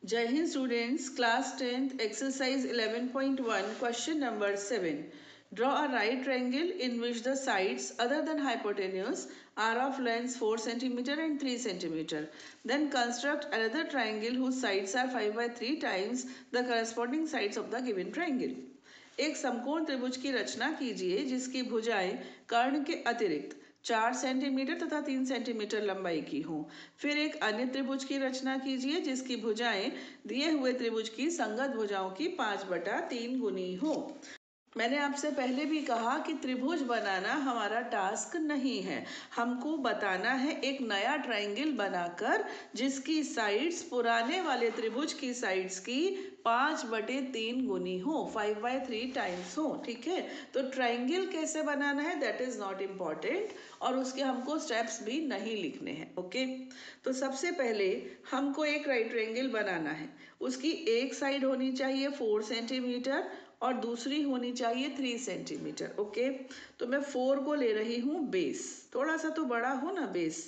Jai Hind students, class 10th, exercise 11.1, question number 7. Draw a right triangle in which the sides other than hypotenuse are of lengths 4 cm and 3 cm. Then construct another triangle whose sides are 5 by 3 times the corresponding sides of the given triangle. एक समकोण त्रिभुज की रचना कीजिए जिसकी भुजाएं कर्ण के अतिरिक्त 4 centimetre तथा 3 सेंटीमीटर लंबाई की हो। फिर एक अन्य त्रिभुज की रचना कीजिए जिसकी भुजाएं दिए हुए त्रिभुज की संगत भुजाओं की 5/3 गुनी हो। मैंने आपसे पहले भी कहा कि त्रिभुज बनाना हमारा टास्क नहीं है, हमको बताना है एक नया ट्राइंगल बनाकर जिसकी साइड्स पुराने वाले त्रिभुज की साइड्स की 5/3 गुनी हो, 5/3 टाइम्स हो। ठीक है, तो ट्राइंगल कैसे बनाना है दैट इज नॉट इम्पॉर्टेंट और उसके हमको स्टेप्स भी नहीं लिखने हैं। ओके, तो सबसे पहले हमको एक राइट ट्राइंगल बनाना है। उसकी एक साइड होनी चाहिए 4 सेंटीमीटर और दूसरी होनी चाहिए 3 सेंटीमीटर। ओके, तो मैं 4 को ले रही हूँ बेस, थोड़ा सा तो बड़ा हो ना बेस,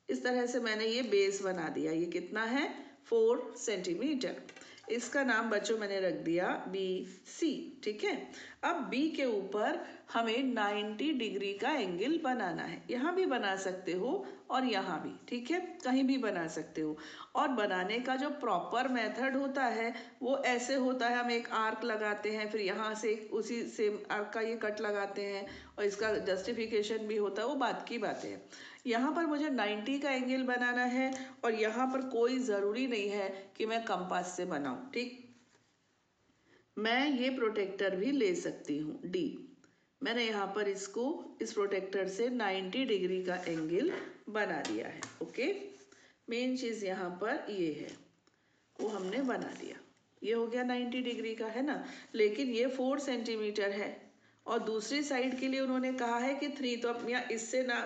इस तरह से मैंने ये बेस बना दिया। ये कितना है 4 सेंटीमीटर। इसका नाम बच्चों मैंने रख दिया बी सी। ठीक है, अब बी के ऊपर हमें 90 डिग्री का एंगल बनाना है। यहाँ भी बना सकते हो और यहाँ भी, ठीक है, कहीं भी बना सकते हो। और बनाने का जो प्रॉपर मेथड होता है वो ऐसे होता है, हम एक आर्क लगाते हैं, फिर यहाँ से उसी सेम आर्क का ये कट लगाते हैं और इसका जस्टिफिकेशन भी होता है, वो बात की बातें हैं। यहाँ पर मुझे 90 का एंगल बनाना है और यहाँ पर कोई ज़रूरी नहीं है कि मैं कंपास से बनाऊँ। ठीक, मैं ये प्रोटेक्टर भी ले सकती हूँ डी। मैंने यहाँ पर इसको इस प्रोटेक्टर से 90 डिग्री का एंगल बना दिया है। ओके, मेन चीज़ यहाँ पर ये है, वो हमने बना दिया। ये हो गया 90 डिग्री का, है ना। लेकिन ये 4 सेंटीमीटर है और दूसरी साइड के लिए उन्होंने कहा है कि 3, तो अब यहाँ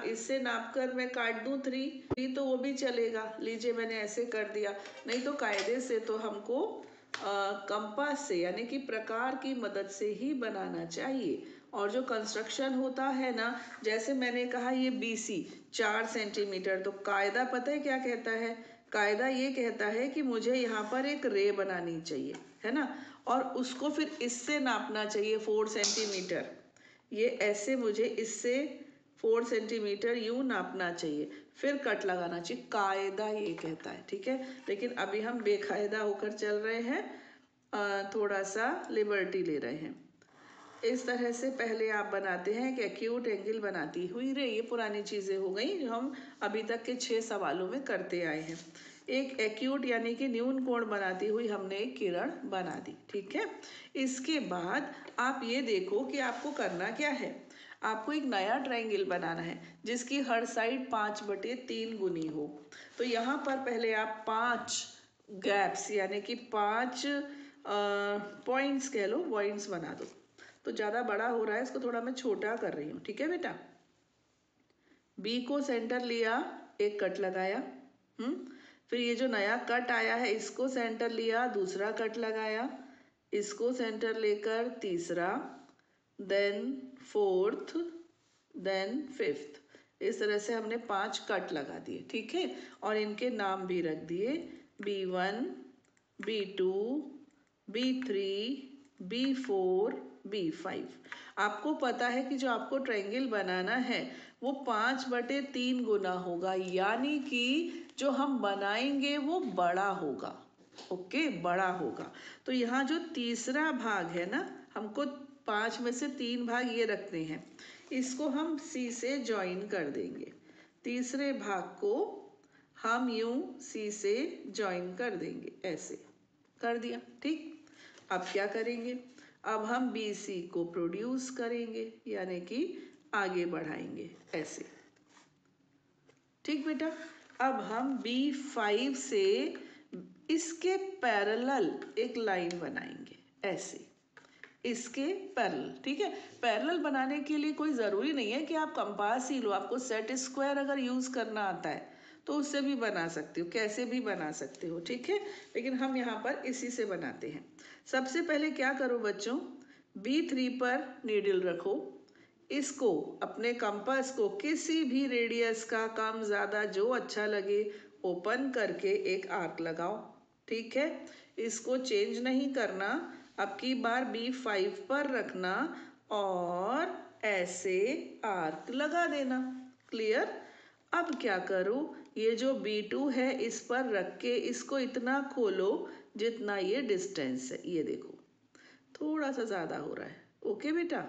इससे नाप कर मैं काट दूँ 3 तो वो भी चलेगा। लीजिए मैंने ऐसे कर दिया, नहीं तो कायदे से तो हमको कंपास से यानी कि प्रकार की मदद से ही बनाना चाहिए। और जो कंस्ट्रक्शन होता है ना, जैसे मैंने कहा ये BC 4 सेंटीमीटर, तो कायदा पता है क्या कहता है? कायदा ये कहता है कि मुझे यहाँ पर एक रे बनानी चाहिए, है ना, और उसको फिर इससे नापना चाहिए 4 सेंटीमीटर। ये ऐसे मुझे इससे 4 सेंटीमीटर यूँ नापना चाहिए, फिर कट लगाना चाहिए, कायदा ये कहता है। ठीक है, लेकिन अभी हम बेकायदा होकर चल रहे हैं, थोड़ा सा लिबर्टी ले रहे हैं। इस तरह से पहले आप बनाते हैं कि एक्यूट एंगल बनाती हुई रे। ये पुरानी चीज़ें हो गई जो हम अभी तक के 6 सवालों में करते आए हैं। एक एक्यूट यानी कि न्यून कोण बनाती हुई हमने एक किरण बना दी। ठीक है, इसके बाद आप ये देखो कि आपको करना क्या है। आपको एक नया ट्रायंगल बनाना है जिसकी हर साइड 5/3 गुनी हो। तो यहाँ पर पहले आप 5 गैप्स यानी कि 5 पॉइंट्स कह लो, पॉइंट्स बना दो। तो ज़्यादा बड़ा हो रहा है, इसको थोड़ा मैं छोटा कर रही हूँ। ठीक है बेटा, बी को सेंटर लिया, एक कट लगाया, फिर ये जो नया कट आया है इसको सेंटर लिया, दूसरा कट लगाया, इसको सेंटर लेकर तीसरा, देन फोर्थ, देन फिफ्थ। इस तरह से हमने 5 कट लगा दिए। ठीक है, और इनके नाम भी रख दिए B1, B2, B3, B4, B5। आपको पता है कि जो आपको ट्रायंगल बनाना है वो 5/3 गुना होगा, यानी कि जो हम बनाएंगे वो बड़ा होगा। ओके, बड़ा होगा। तो यहाँ जो तीसरा भाग है ना, हमको 5 में से 3 भाग ये रखते हैं, इसको हम C से ज्वाइन कर देंगे। तीसरे भाग को हम यूं C से ज्वाइन कर देंगे, ऐसे कर दिया। ठीक, अब क्या करेंगे, अब हम BC को प्रोड्यूस करेंगे यानी कि आगे बढ़ाएंगे ऐसे। ठीक बेटा, अब हम B5 से इसके पैरेलल एक लाइन बनाएंगे ऐसे, इसके पैरेलल। ठीक है, पैरेलल बनाने के लिए कोई ज़रूरी नहीं है कि आप कंपास ही लो, आपको सेट स्क्वायर अगर यूज़ करना आता है तो उससे भी बना सकते हो, कैसे भी बना सकते हो। ठीक है, लेकिन हम यहाँ पर इसी से बनाते हैं। सबसे पहले क्या करो बच्चों, B3 पर नीडल रखो, इसको अपने कंपास को किसी भी रेडियस का कम ज़्यादा जो अच्छा लगे ओपन करके एक आर्क लगाओ। ठीक है, इसको चेंज नहीं करना, अब की बार B5 पर रखना और ऐसे आर्क लगा देना। क्लियर। अब क्या करूँ, ये जो B2 है इस पर रख के इसको इतना खोलो जितना ये डिस्टेंस है। ये देखो थोड़ा सा ज़्यादा हो रहा है। ओके बेटा,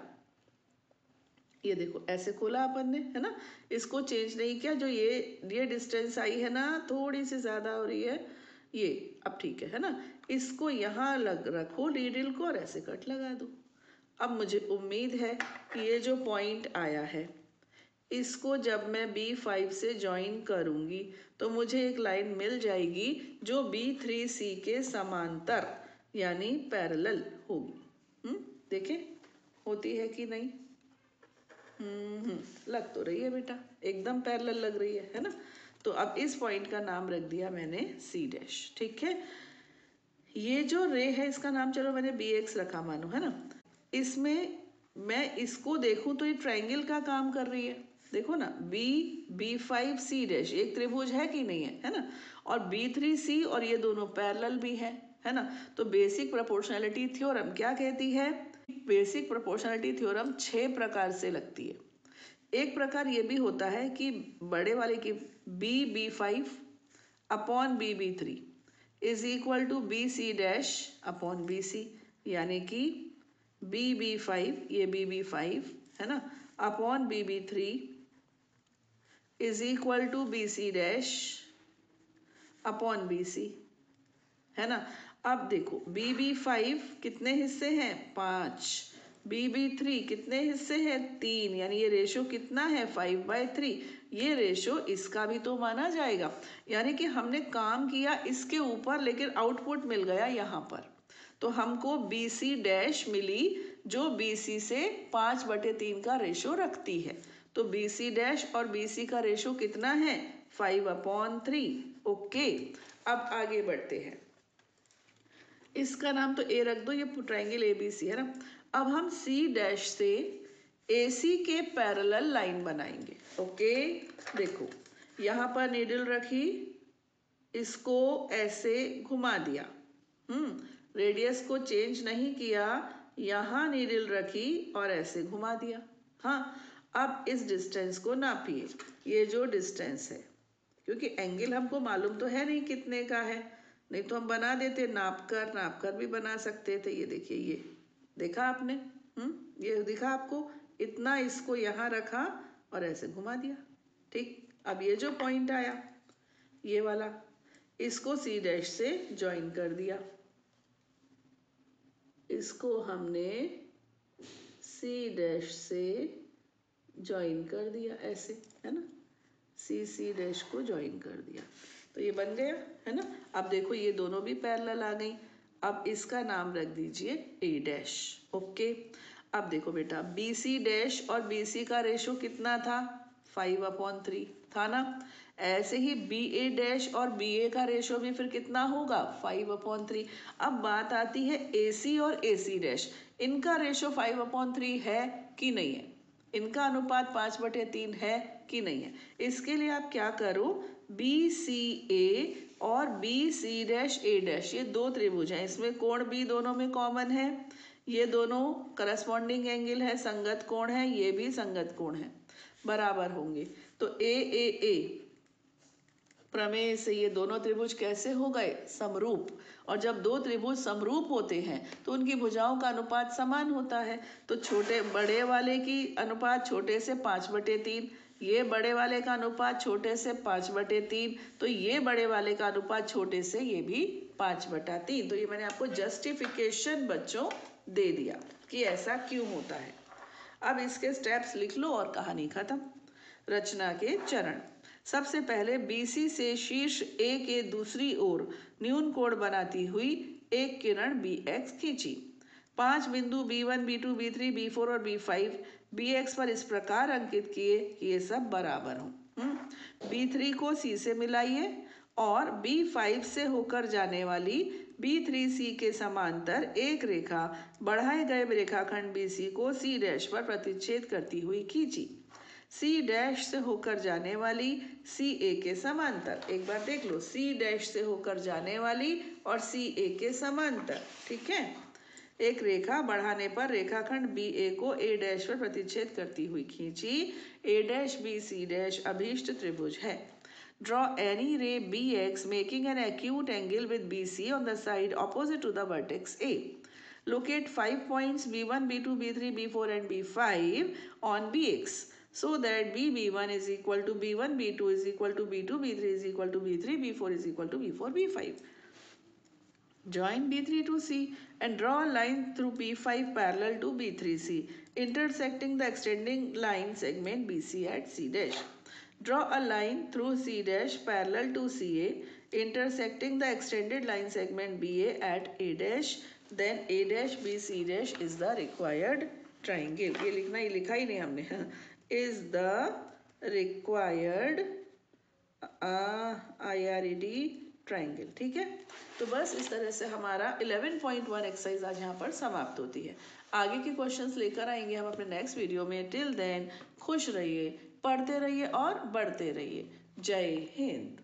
ये देखो ऐसे खोला अपन ने, है ना, इसको चेंज नहीं किया। जो ये डिस्टेंस आई है ना, थोड़ी सी ज़्यादा हो रही है ये, अब ठीक है ना। इसको यहाँ लग रखो नीडल को और ऐसे कट लगा दो। अब मुझे उम्मीद है कि ये जो पॉइंट आया है इसको जब मैं B5 से ज्वाइन करूँगी तो मुझे एक लाइन मिल जाएगी जो B3C के समांतर यानी पैरेलल होगी। देखें होती है कि नहीं। लग तो रही है बेटा, एकदम पैरेलल लग रही है ना। तो अब इस पॉइंट का नाम रख दिया मैंने C'। ठीक है, ये जो रे है इसका नाम चलो मैंने BX रखा मानो, है ना। इसमें मैं इसको देखूं तो ये ट्रायंगल का काम कर रही है। देखो ना, B5C' एक त्रिभुज है कि नहीं है ना। और B3C और ये दोनों पैरेलल भी है ना। तो बेसिक प्रोपोर्शनैलिटी थ्योरम क्या कहती है? बेसिक प्रोपोर्शनैलिटी थ्योरम 6 प्रकार से लगती है। एक प्रकार ये भी होता है कि बड़े वाले की B5 upon B3 is equal to BC' upon BC, यानी कि B5 ये B5 है ना upon B3 is equal to BC' upon BC, है ना। अब देखो BB5 कितने हिस्से हैं? 5। BB3 कितने हिस्से हैं? 3, यानी ये रेशो कितना है? 5/3। ये रेशो इसका भी तो माना जाएगा, यानी कि हमने काम किया इसके ऊपर लेकिन आउटपुट मिल गया यहाँ पर। तो हमको BC' मिली जो BC से 5/3 का रेशो रखती है। तो BC' और BC का रेशो कितना है? 5/3। ओके, अब आगे बढ़ते हैं। इसका नाम तो A रख दो, ये ट्रायंगल ABC है ना। अब हम C' से AC के पैरेलल लाइन बनाएंगे। ओके, देखो यहाँ पर नीडल रखी, इसको ऐसे घुमा दिया, रेडियस को चेंज नहीं किया, यहाँ नीडल रखी और ऐसे घुमा दिया। हाँ, अब इस डिस्टेंस को नापिए, ये जो डिस्टेंस है, क्योंकि एंगल हमको मालूम तो है नहीं कितने का है, नहीं तो हम बना देते, नाप कर भी बना सकते थे। ये देखिए, ये देखा आपने, ये दिखा आपको, इतना इसको यहाँ रखा और ऐसे घुमा दिया। ठीक, अब ये जो पॉइंट आया ये वाला, इसको C' से ज्वाइन कर दिया, इसको हमने C' से ज्वाइन कर दिया ऐसे, है ना। C' को ज्वाइन कर दिया तो ये बन गया, है ना। अब देखो ये दोनों भी पैरेलल आ गई। अब इसका नाम रख दीजिए A'। ओके, अब देखो बेटा BC' और BC का रेशो कितना था? 5/3 था ना। ऐसे ही BA' और BA का रेशो भी फिर कितना होगा? 5/3। अब बात आती है AC और AC', इनका रेशो 5/3 है कि नहीं है? इनका अनुपात 5/3 है कि नहीं है? इसके लिए आप क्या करो, BCA और BC'A', ये दो त्रिभुज हैं, इसमें कोण B दोनों में कॉमन है, ये दोनों करस्पॉन्डिंग एंगल है, संगत कोण है, ये भी संगत कोण है, बराबर होंगे। तो AAA प्रमेय से ये दोनों त्रिभुज कैसे हो गए? समरूप। और जब दो त्रिभुज समरूप होते हैं तो उनकी भुजाओं का अनुपात समान होता है। तो बड़े वाले की अनुपात छोटे से 5/3, ये बड़े वाले का अनुपात छोटे से 5/3, तो ये बड़े वाले का अनुपात छोटे से ये भी 5/3। तो ये मैंने आपको जस्टिफिकेशन बच्चों दे दिया कि ऐसा क्यों होता है। अब इसके स्टेप्स लिख लो और कहानी खत्म। रचना के चरण। सबसे पहले BC से शीर्ष A के दूसरी ओर न्यून कोण बनाती हुई एक किरण BX खींची। 5 बिंदु B1, B2, B3, B4 और B5 BX पर इस प्रकार अंकित किए कि ये सब बराबर हों। B3 को C से मिलाइए और B5 से होकर जाने वाली B3C के समांतर एक रेखा बढ़ाए गए रेखाखंड BC को C' पर प्रतिच्छेद करती हुई खींची। सी डैश से होकर जाने वाली सी ए के समांतर, एक बार देख लो, सी डैश से होकर जाने वाली और सी ए के समांतर, ठीक है। एक रेखा बढ़ाने पर रेखाखंड बी ए को ए डैश पर प्रतिच्छेद करती हुई खींची, A dash B C dash अभीष्ट त्रिभुज है। Draw any ray B X making an acute angle with B C on the side opposite to the vertex A. Locate 5 points B1, B2, B3, B4 and B5 on BX so that BB1 is equal to B1, B2 is equal to B2, B3 is equal to B3, B4 is equal to B4, B5. Join B3 to C and draw a line through B5 parallel to B3C, intersecting the extending line segment BC at C dash. Draw a line through C dash parallel to CA, intersecting the extended line segment BA at A dash. Then A dash B C dash is the required triangle. ये लिखना, ये लिखा ही नहीं हमने, is the required IRED triangle, ठीक है। तो बस इस तरह से हमारा 11.1 एक्सरसाइज आज यहाँ पर समाप्त होती है। आगे के क्वेश्चंस लेकर आएंगे हम अपने नेक्स्ट वीडियो में। टिल देन खुश रहिए, पढ़ते रहिए और बढ़ते रहिए। जय हिंद।